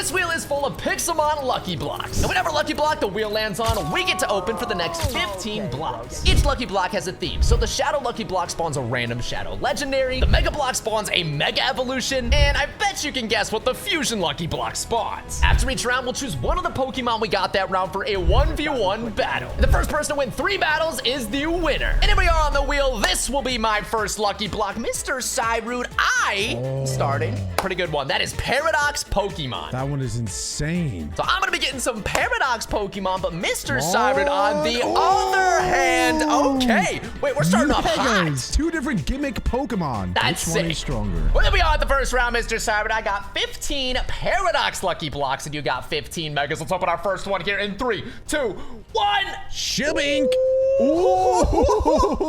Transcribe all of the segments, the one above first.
This wheel is full of Pixelmon lucky blocks. And whatever lucky block the wheel lands on, we get to open for the next 15 blocks. Each lucky block has a theme. So the shadow lucky block spawns a random shadow legendary, the mega block spawns a mega evolution, and I bet you can guess what the fusion lucky block spawns. After each round, we'll choose one of the Pokemon we got that round for a 1v1 battle. And the first person to win 3 battles is the winner. And here we are on the wheel. This will be my first lucky block. Mr. Cyrude, starting. Pretty good one. That is Paradox Pokemon. That one is insane. So I'm gonna be getting some Paradox Pokemon, but Mr. Cyrude on the other hand, okay. Wait, we're starting off hot. 2 different gimmick Pokemon. That's Which sick. one is stronger? Well, there we are at the first round, Mr. Cyrude. I got 15 Paradox lucky blocks, and you got 15 megas. Let's open our first one here in 3, 2, 1. Shibink. Ooh,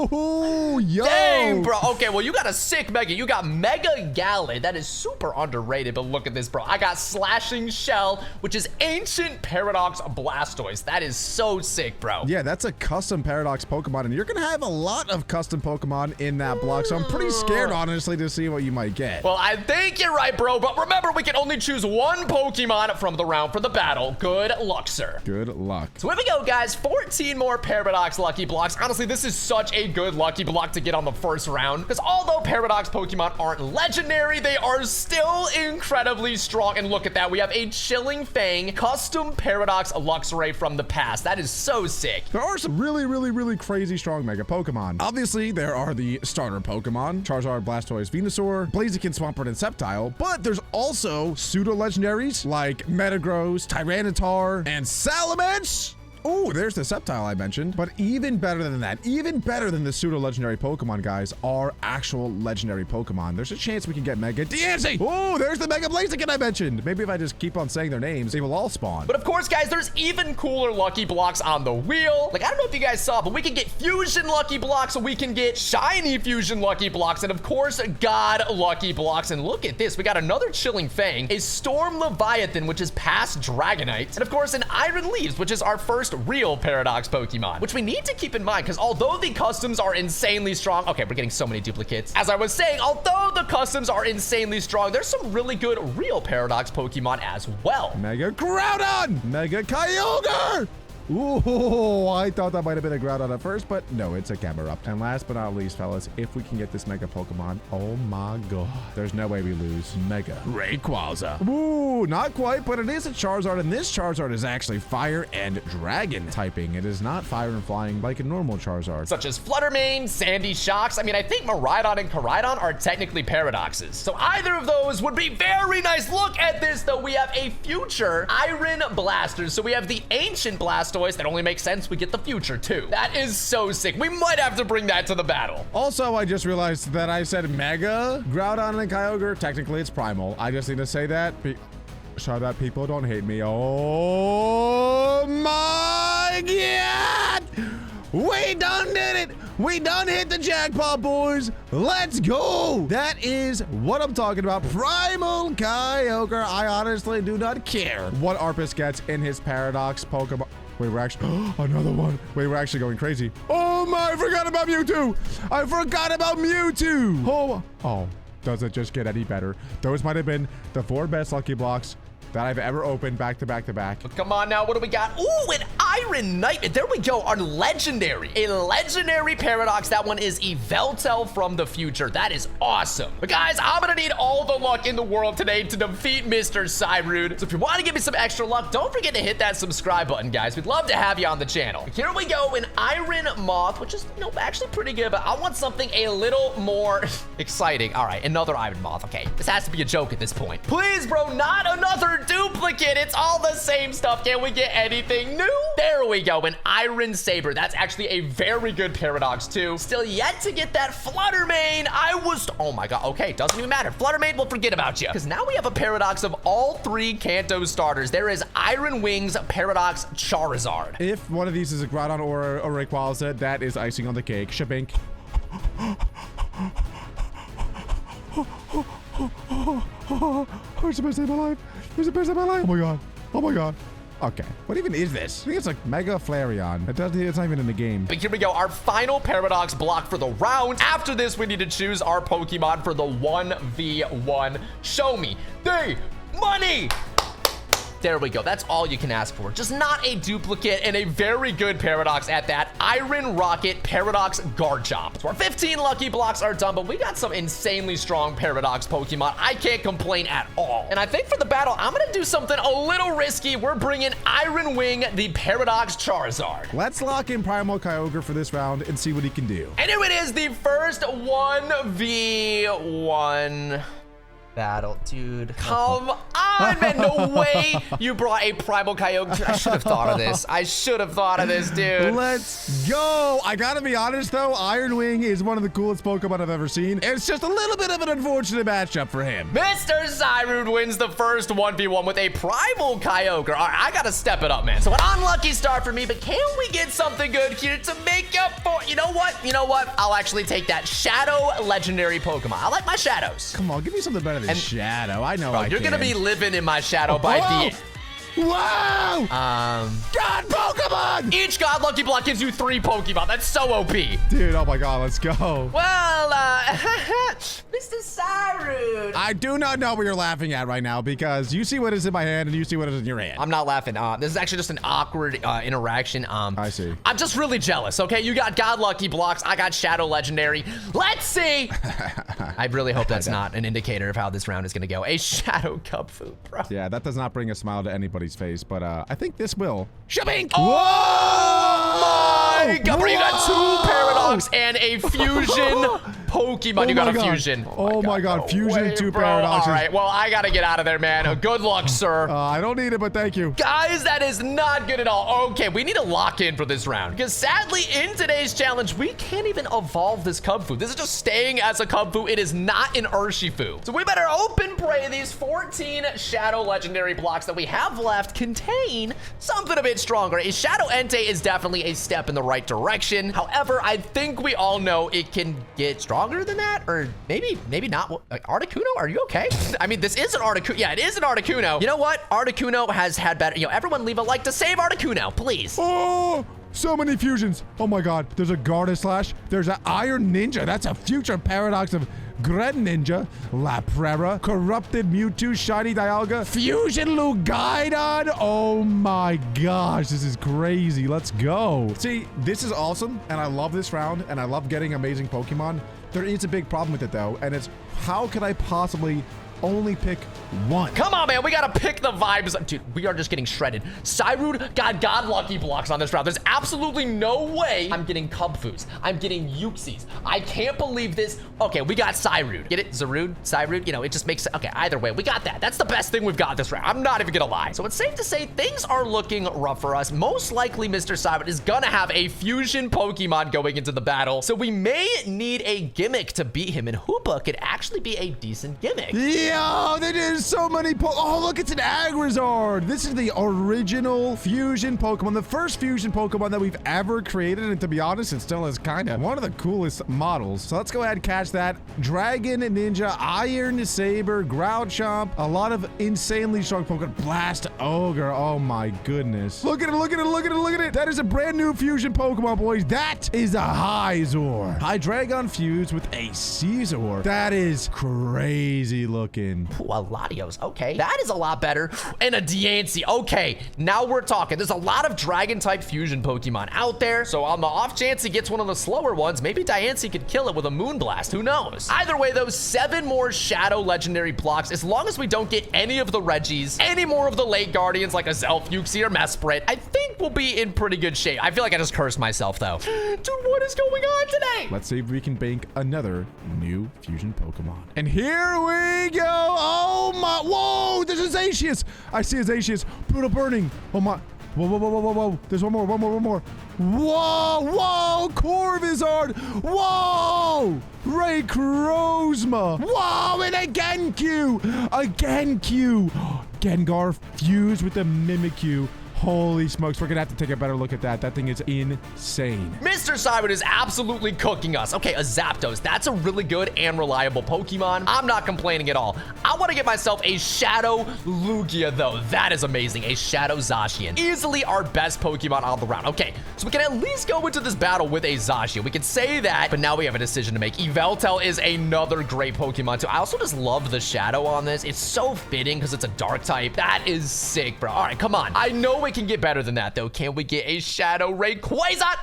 yo. Dang, bro. Okay, well, you got a sick mega. You got Mega Gallon. That is super underrated, but look at this, bro. I got Slashing Shell, which is Ancient Paradox Blastoise. That is so sick, bro. Yeah, that's a custom Paradox Pokemon, and you're gonna have a lot of custom Pokemon in that block, so I'm pretty scared, honestly, to see what you might get. Well, I think you're right, bro, but remember, we can only choose one Pokemon from the round for the battle. Good luck, sir. Good luck. So here we go, guys. 14 more Paradox lucky blocks. Honestly, this is such a good lucky block to get on the first round, because although Paradox Pokemon aren't legendary, they are still incredibly strong. And look at that. We have a Chilling Fang custom Paradox Luxray from the past. That is so sick. There are some really crazy strong mega Pokemon. Obviously, there are the starter Pokemon, Charizard, Blastoise, Venusaur, Blaziken, Swampert, and Sceptile, but there's also pseudo-legendaries like Metagross, Tyranitar, and Salamence. Oh, there's the Sceptile I mentioned. But even better than that, even better than the pseudo-legendary Pokemon, guys, are actual legendary Pokemon. There's a chance we can get Mega Diancie. Oh, there's the Mega Blaziken I mentioned. Maybe if I just keep on saying their names, they will all spawn. But of course, guys, there's even cooler lucky blocks on the wheel. Like, I don't know if you guys saw, but we can get Fusion lucky blocks, so we can get Shiny Fusion lucky blocks, and of course, God lucky blocks. And look at this. We got another Chilling Fang, a Storm Leviathan, which is past Dragonite, and of course, an Iron Leaves, which is our first real Paradox Pokemon, which we need to keep in mind, because although the customs are insanely strong, okay, we're getting so many duplicates. As I was saying, although the customs are insanely strong, there's some really good real Paradox Pokemon as well. Mega Groudon! Mega Kyogre! Ooh, I thought that might have been a Groudon at first, but no, it's a Camerupt. And last but not least, fellas, if we can get this Mega Pokemon, oh my god, there's no way we lose. Mega Rayquaza. Ooh, not quite, but it is a Charizard, and this Charizard is actually Fire and Dragon typing. It is not Fire and Flying like a normal Charizard. Such as Fluttermane, Sandy Shocks. I mean, I think Miraidon and Koraidon are technically Paradoxes. So either of those would be very nice. Look at this, though. We have a future Iron Blaster. So we have the Ancient Blastoise. That only makes sense. We get the future too. That is so sick. We might have to bring that to the battle. Also, I just realized that I said Mega Groudon and Kyogre. Technically, it's Primal. I just need to say that so that people don't hate me. Oh my god! We done did it! We done hit the jackpot, boys! Let's go! That is what I'm talking about. Primal Kyogre. I honestly do not care what Arpus gets in his Paradox Pokemon. Wait, we're actually, another one. Wait, we're actually going crazy. Oh my, I forgot about Mewtwo. I forgot about Mewtwo. Oh, does it just get any better? Those might have been the 4 best lucky blocks that I've ever opened back to back to back. But come on now, what do we got? Ooh, an Iron Nightmare. There we go, our legendary. A legendary Paradox. That one is Yveltal from the future. That is awesome. But guys, I'm gonna need all the luck in the world today to defeat Mr. Cyrude. So if you want to give me some extra luck, don't forget to hit that subscribe button, guys. We'd love to have you on the channel. Here we go, an Iron Moth, which is, you know, actually pretty good, but I want something a little more exciting. All right, another Iron Moth. Okay, this has to be a joke at this point. Please, bro, not another duplicate. It's all the same stuff. Can we get anything new? There we go, an Iron Saber. That's actually a very good Paradox too. Still yet to get that Fluttermane. Oh my god, okay, doesn't even matter. Fluttermane, we'll forget about you, because now we have a Paradox of all 3 Kanto starters. There is Iron Wings Paradox Charizard. If one of these is a Groudon or a Rayquaza, that is icing on the cake. Shabink. It's the best day of my life. It's the best day of my life. Oh my god. Oh my god. Okay. What even is this? I think it's like Mega Flareon. It's not even in the game. But here we go. Our final Paradox block for the round. After this, we need to choose our Pokemon for the 1v1. Show me the money. There we go. That's all you can ask for. Just not a duplicate, and a very good Paradox at that. Iron Rocket Paradox Garchomp. So our 15 lucky blocks are done, but we got some insanely strong Paradox Pokemon. I can't complain at all. And I think for the battle, I'm gonna do something a little risky. We're bringing Iron Wing, the Paradox Charizard. Let's lock in Primal Kyogre for this round and see what he can do. And here it is, the first 1v1 battle, dude. Come on, man. No way you brought a Primal Kyogre. I should have thought of this. I should have thought of this, dude. Let's go. I gotta be honest, though. Iron Wing is one of the coolest Pokemon I've ever seen. It's just a little bit of an unfortunate matchup for him. Mr. Cyrud wins the first 1v1 with a Primal Kyogre. All right, I gotta step it up, man. So an unlucky start for me, but can we get something good here to make up for... You know what? I'll actually take that Shadow Legendary Pokemon. I like my shadows. Come on, give me something better than Shadow. I know. Bro, you're gonna be living in my shadow by the... Wow! God Pokemon! Each God Lucky Block gives you 3 Pokemon. That's so OP. Dude, oh my God, let's go. Well, Mr. Cyrud. I do not know what you're laughing at right now because you see what is in my hand and you see what is in your hand. I'm not laughing. This is actually just an awkward interaction. I see. I'm just really jealous, okay? You got God Lucky Blocks. I got Shadow Legendary. Let's see. I really hope that's not an indicator of how this round is gonna go. A Shadow Cubfu, bro. Yeah, that does not bring a smile to anybody's face, but I think this will. Shabink! Oh my God, bro, you got 2 Paradox and a Fusion Pokemon. You got a Fusion. Oh my God, Fusion, 2 Paradoxes. All right, well, I gotta get out of there, man. Good luck, sir. I don't need it, but thank you. Guys, that is not good at all. Okay, we need to lock in for this round because sadly, in today's challenge, we can't even evolve this Cubfu. This is just staying as a Cubfu. It is not an Urshifu. So we better open pray these 14 Shadow Legendary blocks that we have left contain something a bit stronger. A Shadow Entei is definitely a step in the right direction. However, I think we all know it can get stronger than that, or maybe not. Like, Articuno, are you okay? I mean, this is an Articuno. Yeah, it is an Articuno. You know what? Articuno has had better. Everyone leave a like to save Articuno, please. Oh, so many fusions. Oh my God, there's a Gardeslash. There's an Iron Ninja. That's a future Paradox of Greninja, Laprera, Corrupted Mewtwo, Shiny Dialga, Fusion Lugaidon. Oh my gosh, this is crazy. Let's go. See, this is awesome, and I love this round, and I love getting amazing Pokemon. There is a big problem with it, though, and it's how could I possibly only pick one? Come on, man. We got to pick the vibes. Dude, we are just getting shredded. Cyrud got God Lucky Blocks on this round. There's absolutely no way I'm getting Cubfus. I'm getting Uxie's. I can't believe this. Okay, we got Cyrud. Get it? Zarud? Cyrud? It just makes... Okay, either way, we got that. That's the best thing we've got this round. I'm not even going to lie. So it's safe to say things are looking rough for us. Most likely, Mr. Cyrud is going to have a fusion Pokemon going into the battle. So we may need a gimmick to beat him, and Hoopa could actually be a decent gimmick. Yo, there's so many oh, look, it's an Agrizard. This is the original fusion Pokemon, the first fusion Pokemon that we've ever created, and to be honest, it still is kind of one of the coolest models. So let's go ahead and catch that. Dragon Ninja, Iron Saber, Grouchomp, a lot of insanely strong Pokemon. Blast Ogre, oh my goodness. Look at it, look at it, look at it, look at it. That is a brand new fusion Pokemon, boys. That is a Hyzor. Hydreigon fused with a Caesar. That is crazy looking. Ooh, a Latios. Okay, that is a lot better. And a Diancie. Okay, now we're talking. There's a lot of Dragon-type fusion Pokemon out there, so on the off chance he gets one of the slower ones, maybe Diancie could kill it with a Moonblast. Who knows? Either way, those 7 more Shadow Legendary blocks, as long as we don't get any of the Reggies, any more of the late Guardians like a Zelf, Uxie, or Mesprit, I think we'll be in pretty good shape. I feel like I just cursed myself, though. Dude, what is going on today? Let's see if we can bank another new fusion Pokemon. And here we go. Oh my, whoa, there's a Zacius. I see a Zacius. Brutal Burning. Oh my, whoa, whoa, whoa, whoa, whoa, whoa. There's one more. Whoa, whoa, Corvizard. Whoa, Rayquaza. Whoa, and a Gengar. Gengar fused with a Mimikyu. Holy smokes, we're gonna have to take a better look at that. That thing is insane. Mr. Cybert is absolutely cooking us. Okay, a Zapdos. That's a really good and reliable Pokemon. I'm not complaining at all. I want to get myself a Shadow Lugia, though. That is amazing. A Shadow Zacian. Easily our best Pokemon on the round. Okay, so we can at least go into this battle with a Zacian. We can say that, but now we have a decision to make. Yveltal is another great Pokemon, too. I also just love the Shadow on this. It's so fitting because it's a Dark type. That is sick, bro. All right, come on. I know we can get better than that, though. Can we get a Shadow Rayquaza?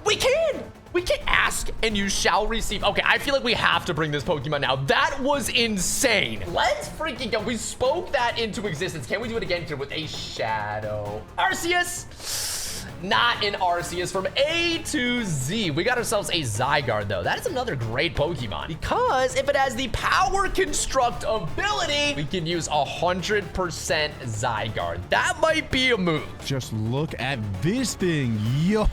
We can! We can ask and you shall receive. Okay, I feel like we have to bring this Pokemon now. That was insane. Let's freaking go. We spoke that into existence. Can we do it again here with a Shadow Arceus? Not an Arceus from A to Z. We got ourselves a Zygarde, though. That is another great Pokemon because if it has the Power Construct ability, we can use 100% Zygarde. That might be a move. Just look at this thing. Yo,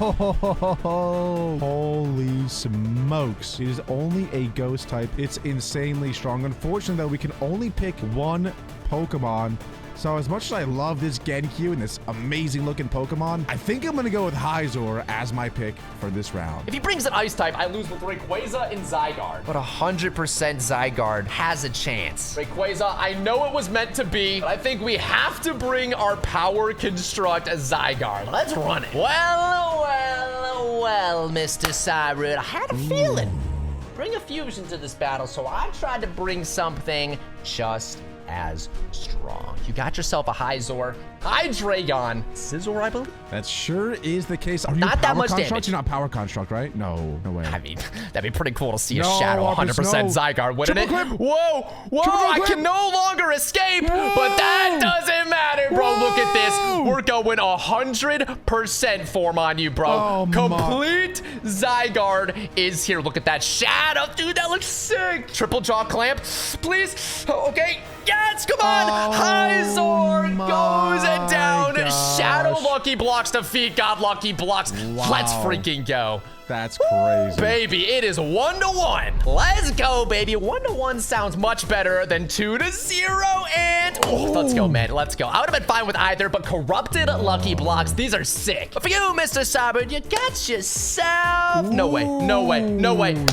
holy smokes. It is only a ghost type. It's insanely strong. Unfortunately, though, we can only pick one Pokemon. So as much as I love this Genki and this amazing looking Pokemon, I think I'm going to go with Hyzor as my pick for this round. If he brings an ice type, I lose with Rayquaza and Zygarde. But 100% Zygarde has a chance. Rayquaza, I know it was meant to be, but I think we have to bring our Power Construct as Zygarde. Let's run it. Well, Mr. Cybert, I had a feeling. Bring a fusion to this battle, so I tried to bring something just as strong. You got yourself a Hyzor, Hydreigon, Scizor, I believe. That sure is the case. Are you not that much construct? damage. You're not Power Construct, right? No way. I mean, that'd be pretty cool to see a Shadow 100% Zygarde, wouldn't it? Clip. Whoa, I can no longer escape, but that doesn't matter, bro. Whoa. Look at this. We're going 100% form on you, bro. Oh, Complete Zygarde is here. Look at that Shadow. Dude, that looks sick. Triple Jaw Clamp, please. Okay, yes, come on. Hyzor goes down. Gosh. Shadow Lucky Blocks defeat God Lucky Blocks. Wow. Let's freaking go. That's crazy. Baby, it is 1-1. Let's go, baby. 1-1 sounds much better than 2-0. And let's go, man. Let's go. I would have been fine with either, but corrupted Lucky Blocks, these are sick. But for you, Mr. Cybert, you got yourself. No way.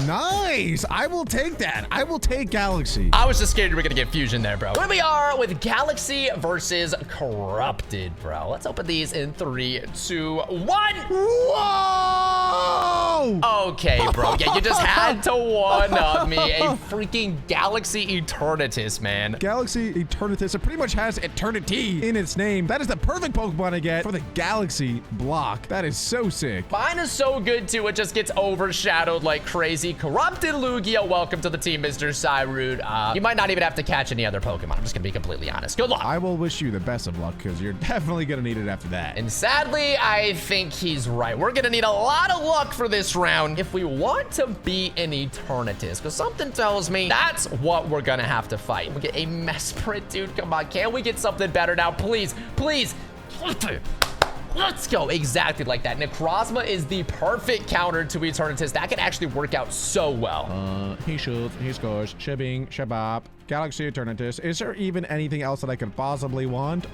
Nice. I will take that. I will take Galaxy. I was just scared we were gonna get fusion there, bro. Here we are with Galaxy versus Corrupted, bro. Let's open these in 3, 2, 1. Whoa! Okay, bro. Yeah, you just had to one-up me. A freaking Galaxy Eternatus, man. Galaxy Eternatus. It pretty much has eternity in its name. That is the perfect Pokemon to get for the Galaxy block. That is so sick. Mine is so good, too. It just gets overshadowed like crazy. Corrupted Lugia, welcome to the team, Mr. Cyrud. You might not even have to catch any other Pokemon. I'm just gonna be completely honest. Good luck. I will wish you the best of luck because you're definitely gonna need it after that. And sadly, I think he's right. We're gonna need a lot of luck for this round if we want to beat an Eternatus, because something tells me that's what we're gonna have to fight. We get a Mesprit, dude. Come on, can we get something better now? Please. Let's go. Exactly like that. Necrozma is the perfect counter to Eternatus. That could actually work out so well. He shoots, he scores, Shibing, Shabab, Galaxy Eternatus. Is there even anything else that I could possibly want?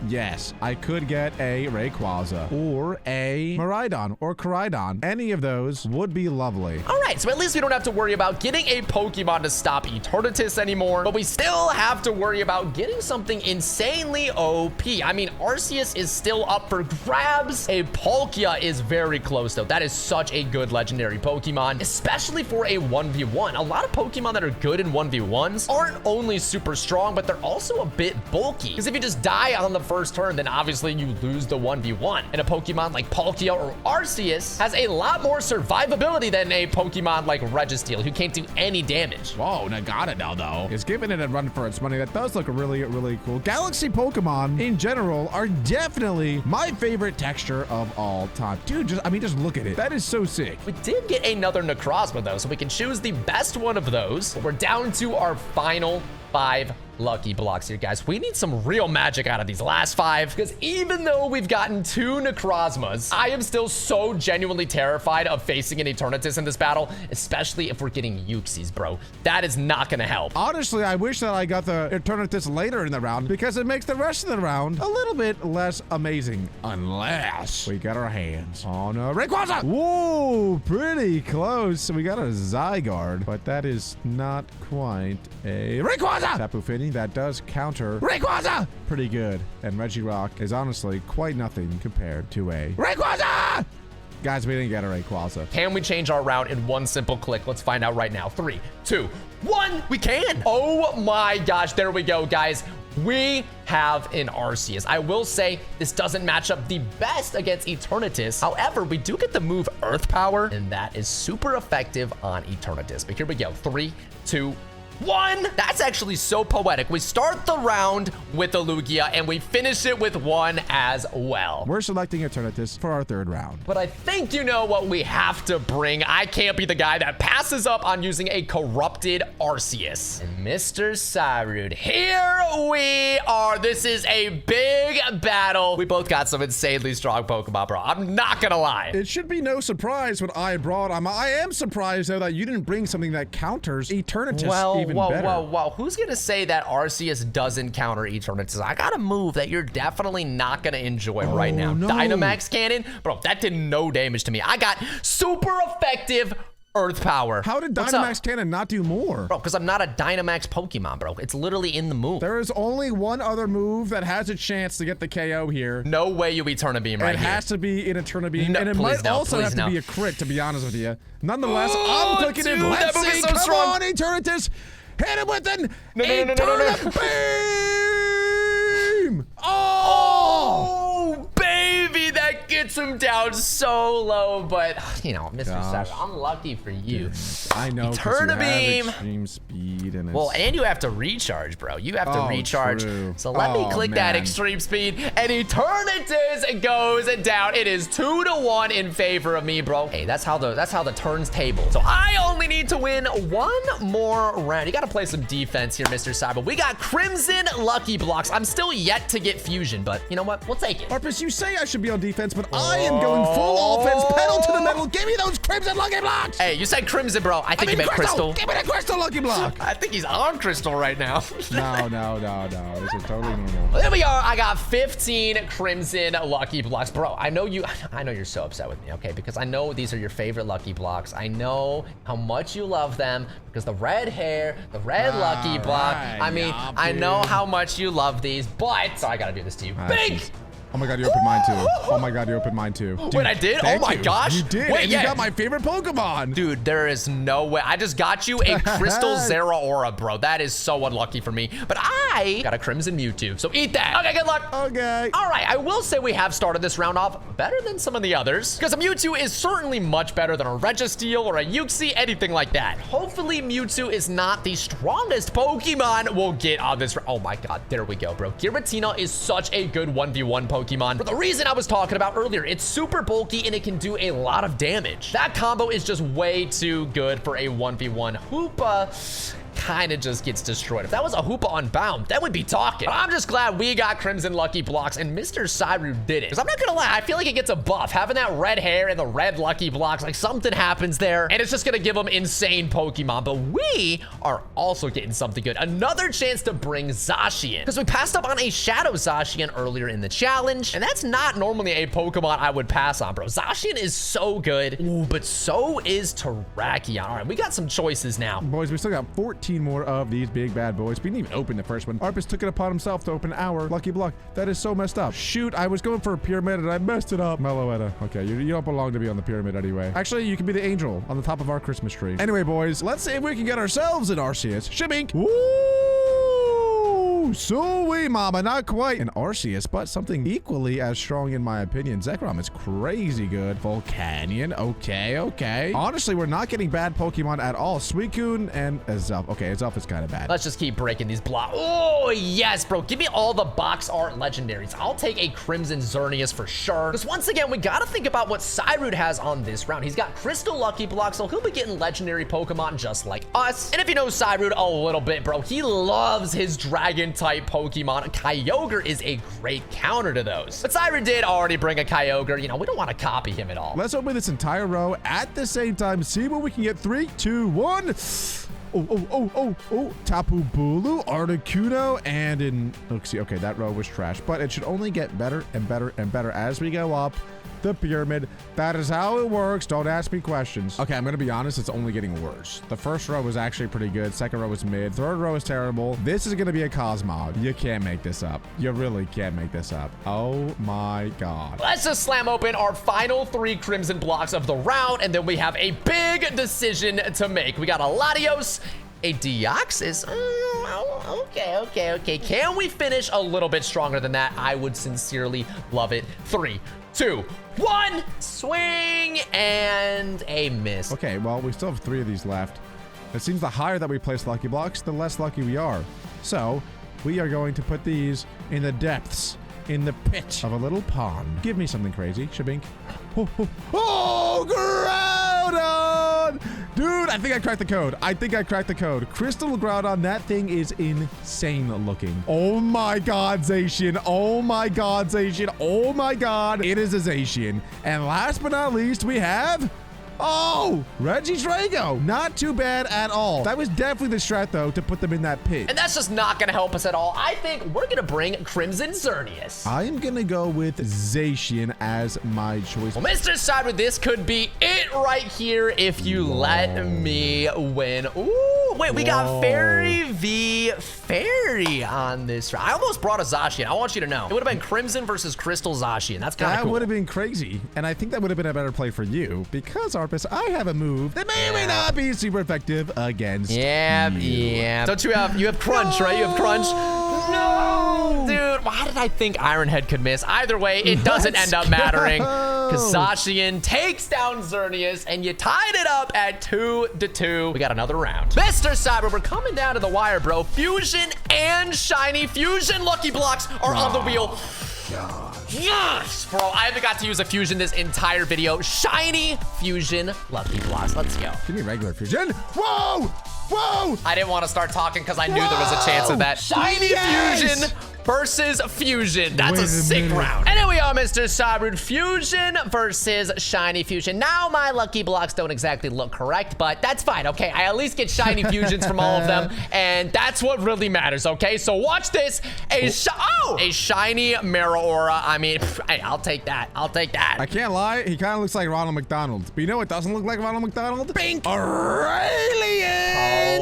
Yes. I could get a Rayquaza or a Miraidon or Koraidon. Any of those would be lovely. All right, so at least we don't have to worry about getting a Pokemon to stop Eternatus anymore, but we still have to worry about getting something insanely OP. I mean, Arceus is still up for grabs. A Palkia is very close, though. That is such a good legendary Pokemon, especially for a 1v1. A lot of Pokemon that are good in 1v1s aren't only super strong, but they're also a bit bulky. Because if you just die on the first turn, then obviously you lose the 1v1. And a Pokemon like Palkia or Arceus has a lot more survivability than a Pokemon like Registeel, who can't do any damage. Whoa, Nagata now, though, is giving it a run for its money. That does look really, really cool. Galaxy Pokemon, in general, are definitely my favorite texture of all time. Dude, just look at it. That is so sick. We did get another Necrozma, though, so we can choose the best one of those. But we're down to our final 5 lucky blocks here, guys. We need some real magic out of these last 5, because even though we've gotten 2 Necrozmas, I am still so genuinely terrified of facing an Eternatus in this battle, especially if we're getting Uxies, bro. That is not gonna help. Honestly, I wish that I got the Eternatus later in the round because it makes the rest of the round a little bit less amazing. Unless we got our hands on a Rayquaza. Whoa, pretty close. We got a Zygarde, but that is not quite a Rayquaza. Tapu Fini, that does counter Rayquaza. Pretty good. And Regirock is honestly quite nothing compared to a Rayquaza. Guys, we didn't get a Rayquaza. Can we change our route in one simple click? Let's find out right now. 3, 2, 1. We can. Oh my gosh. There we go, guys. We have an Arceus. I will say this doesn't match up the best against Eternatus. However, we do get the move Earth Power, and that is super effective on Eternatus. But here we go. 3, 2, 1. That's actually so poetic. We start the round with the Lugia, and we finish it with 1 as well. We're selecting Eternatus for our 3rd round. But I think you know what we have to bring. I can't be the guy that passes up on using a corrupted Arceus. And Mr. Cyrud, here we are. This is a big battle. We both got some insanely strong Pokemon, bro. I'm not gonna lie. It should be no surprise what I brought. I am surprised, though, that you didn't bring something that counters Eternatus even better. Whoa. Who's gonna say that Arceus doesn't counter Eternatus? I got a move that you're definitely not gonna enjoy right now. No. Dynamax Cannon? Bro, that did no damage to me. I got super effective Earth Power. How did Dynamax Cannon not do more? Bro, because I'm not a Dynamax Pokemon, bro. It's literally in the move. There is only one other move that has a chance to get the KO here. No way you Eterna Beam right here. It has to be in Eterna Beam, no, and it might also have to be a crit, to be honest with you. Nonetheless, I'm clicking it. Let's that move see. is so Come strong. on, Eternatus. Hit him with an No. Eterna Beam. Oh, baby, that gets him down so low. But, you know, Mr. Savage, I'm lucky for you. I know. Eterna Beam. Extreme speed and well, and you have to recharge, bro. You have to recharge. True. So let me click that extreme speed, and Eternatus goes down. It is 2-1 in favor of me, bro. Hey, that's how the turns table. So I only need to win 1 more round. You got to play some defense here, Mr. Cyber. We got Crimson Lucky Blocks. I'm still yet to get Fusion, but you know what? We'll take it. Arpus, you say I should be on defense, but I am going full offense, pedal to the metal. Give me those Crimson Lucky Blocks. Hey, you said Crimson, bro. I think you meant Crystal. Give me the Crystal Lucky Block. I think he's on Crystal right now. No. This is totally normal. Well, there we are. I got 15 Crimson Lucky Blocks. Bro, I know you're so upset with me, okay? Because I know these are your favorite Lucky Blocks. I know how much you love them because the red hair, the red Lucky Block. I mean, I know how much you love these, but I gotta do this to you. Big! Oh my god, you opened mine too. Oh my god, you opened mine too. Dude, wait, I did? Oh my gosh. You did. Wait, and you got my favorite Pokemon. Dude, there is no way. I just got you a Crystal Zeraora, bro. That is so unlucky for me. But I got a Crimson Mewtwo, so eat that. Okay, good luck. Okay. All right, I will say we have started this round off better than some of the others, because a Mewtwo is certainly much better than a Registeel or a Uxie, anything like that. Hopefully, Mewtwo is not the strongest Pokemon we'll get on this. Oh my god, there we go, bro. Giratina is such a good 1v1 Pokemon. For the reason I was talking about earlier, it's super bulky and it can do a lot of damage. That combo is just way too good for a 1v1. Hoopa kind of just gets destroyed. If that was a Hoopa Unbound, then we'd be talking. But I'm just glad we got Crimson Lucky Blocks and Mr. Cyru did it. Because I'm not gonna lie, I feel like it gets a buff. Having that red hair and the red Lucky Blocks, like something happens there and it's just gonna give them insane Pokemon. But we are also getting something good. Another chance to bring Zacian. Because we passed up on a Shadow Zacian earlier in the challenge. And that's not normally a Pokemon I would pass on, bro. Zacian is so good. Ooh, but so is Terrakion. All right, we got some choices now. Boys, we still got 14 more of these big bad boys. We didn't even open the first one. Arpus took it upon himself to open our Lucky Block. That is so messed up. Shoot, I was going for a pyramid and I messed it up. Meloetta. Okay, you don't belong to be on the pyramid anyway. Actually, you can be the angel on the top of our Christmas tree. Anyway, boys, let's see if we can get ourselves an Arceus. Shimink. Woo! Ooh, sweet mama, not quite an Arceus, but something equally as strong in my opinion. Zekrom is crazy good. Volcanion, okay. Honestly, we're not getting bad Pokemon at all. Suicune and Azelf. Okay, Azelf is kind of bad. Let's just keep breaking these blocks. Oh, yes, bro. Give me all the box art legendaries. I'll take a Crimson Xerneas for sure. Because once again, we got to think about what Cyrud has on this round. He's got Crystal Lucky Blocks, so he'll be getting legendary Pokemon just like us. And if you know Cyrud a little bit, bro, he loves his Dragon-type Pokemon. Kyogre is a great counter to those. But Cyrud did already bring a Kyogre. You know, we don't want to copy him at all. Let's open this entire row at the same time. See what we can get. 3, 2, 1. Oh, Tapu Bulu, Articuno, and in... Okay, that row was trash, but it should only get better and better and better as we go up the pyramid. That is how it works. Don't ask me questions. Okay, I'm gonna be honest, it's only getting worse. The first row was actually pretty good. Second row was mid. Third row is terrible. This is gonna be a Cosmog. You can't make this up. You really can't make this up. Oh my God. Let's just slam open our final 3 Crimson blocks of the round, and then we have a big decision to make. We got a Latios, a Deoxys. Okay. Can we finish a little bit stronger than that? I would sincerely love it. 3, 2, 1, swing, and a miss. Okay, well, we still have 3 of these left. It seems the higher that we place lucky blocks, the less lucky we are. So, we are going to put these in the depths, in the pit of a little pond. Give me something crazy, Shabink. Oh, Groudon! Dude, I think I cracked the code. Crystal Groudon, that thing is insane looking. Oh my God, Zacian. Oh my God. It is a Zacian. And last but not least, we have... Oh, Regidrago. Not too bad at all. That was definitely the strat, though, to put them in that pit. And that's just not going to help us at all. I think we're going to bring Crimson Xerneas. I am going to go with Zacian as my choice. Well, Mr. Cyrud, this could be it right here if you let me win. Ooh, wait, we got Fairy v Fairy on this. I almost brought a Zacian. I want you to know. It would have been Crimson versus Crystal Zacian. That's kind of cool. That would have been crazy. And I think that would have been a better play for you because Arpus, I have a move that may or may not be super effective against you. Yeah. Don't you have Crunch, right? You have Crunch. No! Dude, why did I think Iron Head could miss? Either way, it doesn't end up mattering because Zacian takes down Xerneas and you tied it up at 2-2. We got another round. Mr. Cyber, we're coming down to the wire, bro. Fusion and Shiny Fusion Lucky Blocks are on the wheel. Yes, bro, I haven't got to use a fusion this entire video. Shiny Fusion Lucky Blocks. Let's go. Give me regular fusion. Whoa! I didn't want to start talking because I knew there was a chance of that. Shiny Fusion versus Fusion. That's a sick round. And here we are, Mr. Cyrud. Fusion versus Shiny Fusion. Now, my Lucky Blocks don't exactly look correct, but that's fine, okay? I at least get Shiny Fusions from all of them, and that's what really matters, okay? So watch this. A Shiny Meraora. I mean, hey, I'll take that. I can't lie. He kind of looks like Ronald McDonald. But you know what doesn't look like Ronald McDonald? Pink Aurelian.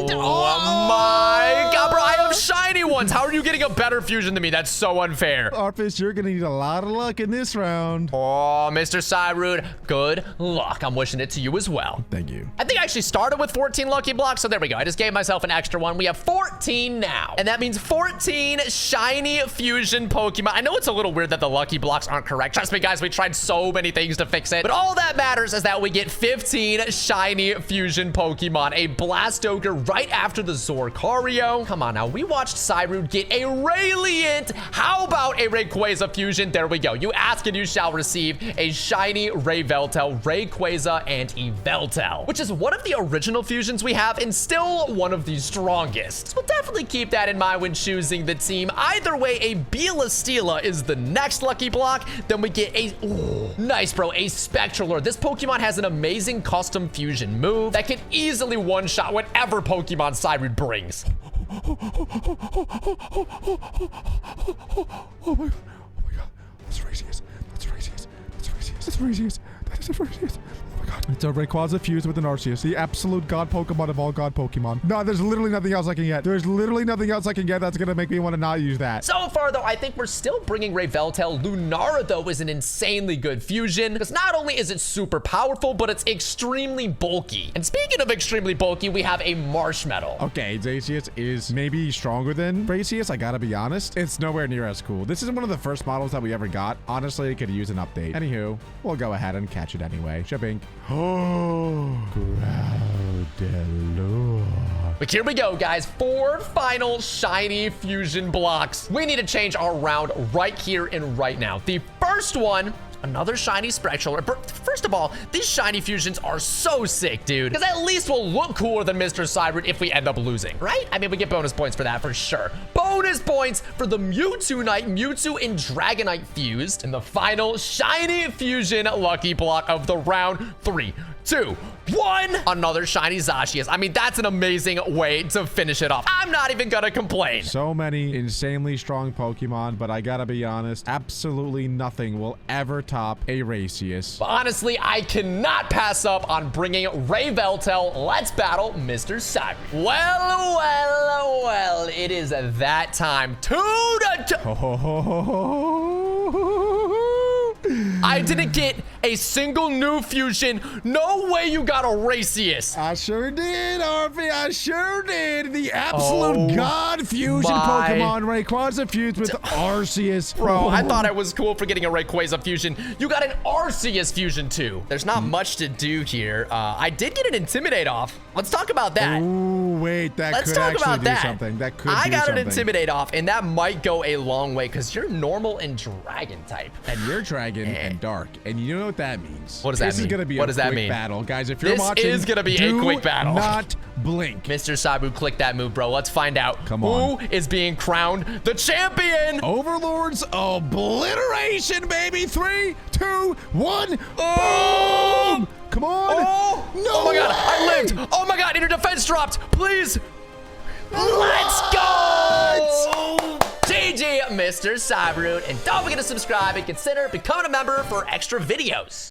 Oh my God, bro. I have Shiny ones. How are you getting a better fusion than me? That's so unfair. Arpus, you're gonna need a lot of luck in this round. Oh, Mr. Cyrud, good luck. I'm wishing it to you as well. Thank you. I think I actually started with 14 Lucky Blocks, so there we go. I just gave myself an extra one. We have 14 now, and that means 14 Shiny Fusion Pokemon. I know it's a little weird that the Lucky Blocks aren't correct. Trust me, guys, we tried so many things to fix it, but all that matters is that we get 15 Shiny Fusion Pokemon. A Blastoker right after the Zorcario. Come on now, we watched Cyrud get a Radiant. How about a Rayquaza fusion? There we go. You ask and you shall receive. A Shiny Rayveltal, Rayquaza, and Yveltal, which is one of the original fusions we have and still one of the strongest. So we'll definitely keep that in mind when choosing the team. Either way, a Belastila is the next Lucky Block. Then we get a, nice, bro, a Spectralord. This Pokemon has an amazing custom fusion move that can easily one-shot whatever Pokemon Cyrud brings. Oh my God. That's Razius. That is Razius. Oh my God. It's a Rayquaza fused with an Arceus, the absolute god Pokemon of all god Pokemon. No, there's literally nothing else I can get. There's literally nothing else I can get that's gonna make me want to not use that. So far, though, I think we're still bringing Yveltal. Lunara, though, is an insanely good fusion because not only is it super powerful, but it's extremely bulky. And speaking of extremely bulky, we have a Marshmallow. Okay, Zacius is maybe stronger than Bracius, I gotta be honest. It's nowhere near as cool. This is one of the first models that we ever got. Honestly, it could use an update. Anywho, we'll go ahead and catch it anyway. Shipping. Oh, Groudalore. But here we go, guys. 4 final shiny fusion blocks. We need to change our round right here and right now. The first one, another shiny Spectral. First of all, these shiny fusions are so sick, dude. Because at least we'll look cooler than Mr. Cybrid if we end up losing, right? I mean, we get bonus points for that for sure. Bonus points for the Mewtwo Knight, Mewtwo and Dragonite fused. And the final shiny fusion lucky block of the round. 3, 2, 1. Another shiny Zacius. I mean, that's an amazing way to finish it off. I'm not even gonna complain. So many insanely strong Pokemon, but I gotta be honest, absolutely nothing will ever top a Racius. But honestly, I cannot pass up on bringing Yveltal. Let's battle Mr. Cybrid. Well, it is that time. I didn't get a single new fusion. No way you got a Racius. I sure did, Arpy. I sure did. The absolute god fusion Pokemon Rayquaza fused with Arceus. Bro, I thought I was cool for getting a Rayquaza fusion. You got an Arceus fusion too. There's not much to do here. I did get an Intimidate off. Let's talk about that. Ooh, wait, that could actually do something. That could I got an Intimidate off, and that might go a long way because you're normal and dragon type. And you're dragon and dark. And you know what that means. What does that mean? This is going to be a quick battle. Guys, if you're watching, this is going to be a quick battle. Not blink. Mr. Sabu, click that move, bro. Let's find out who is being crowned the champion. Overlord's obliteration, baby. 3, 2, 1. Boom! Come on. Oh, no. Oh my God, way. I lived. Oh my God, inner defense dropped. Please. Let's go. GG, Mr. Cybroot. And don't forget to subscribe and consider becoming a member for extra videos.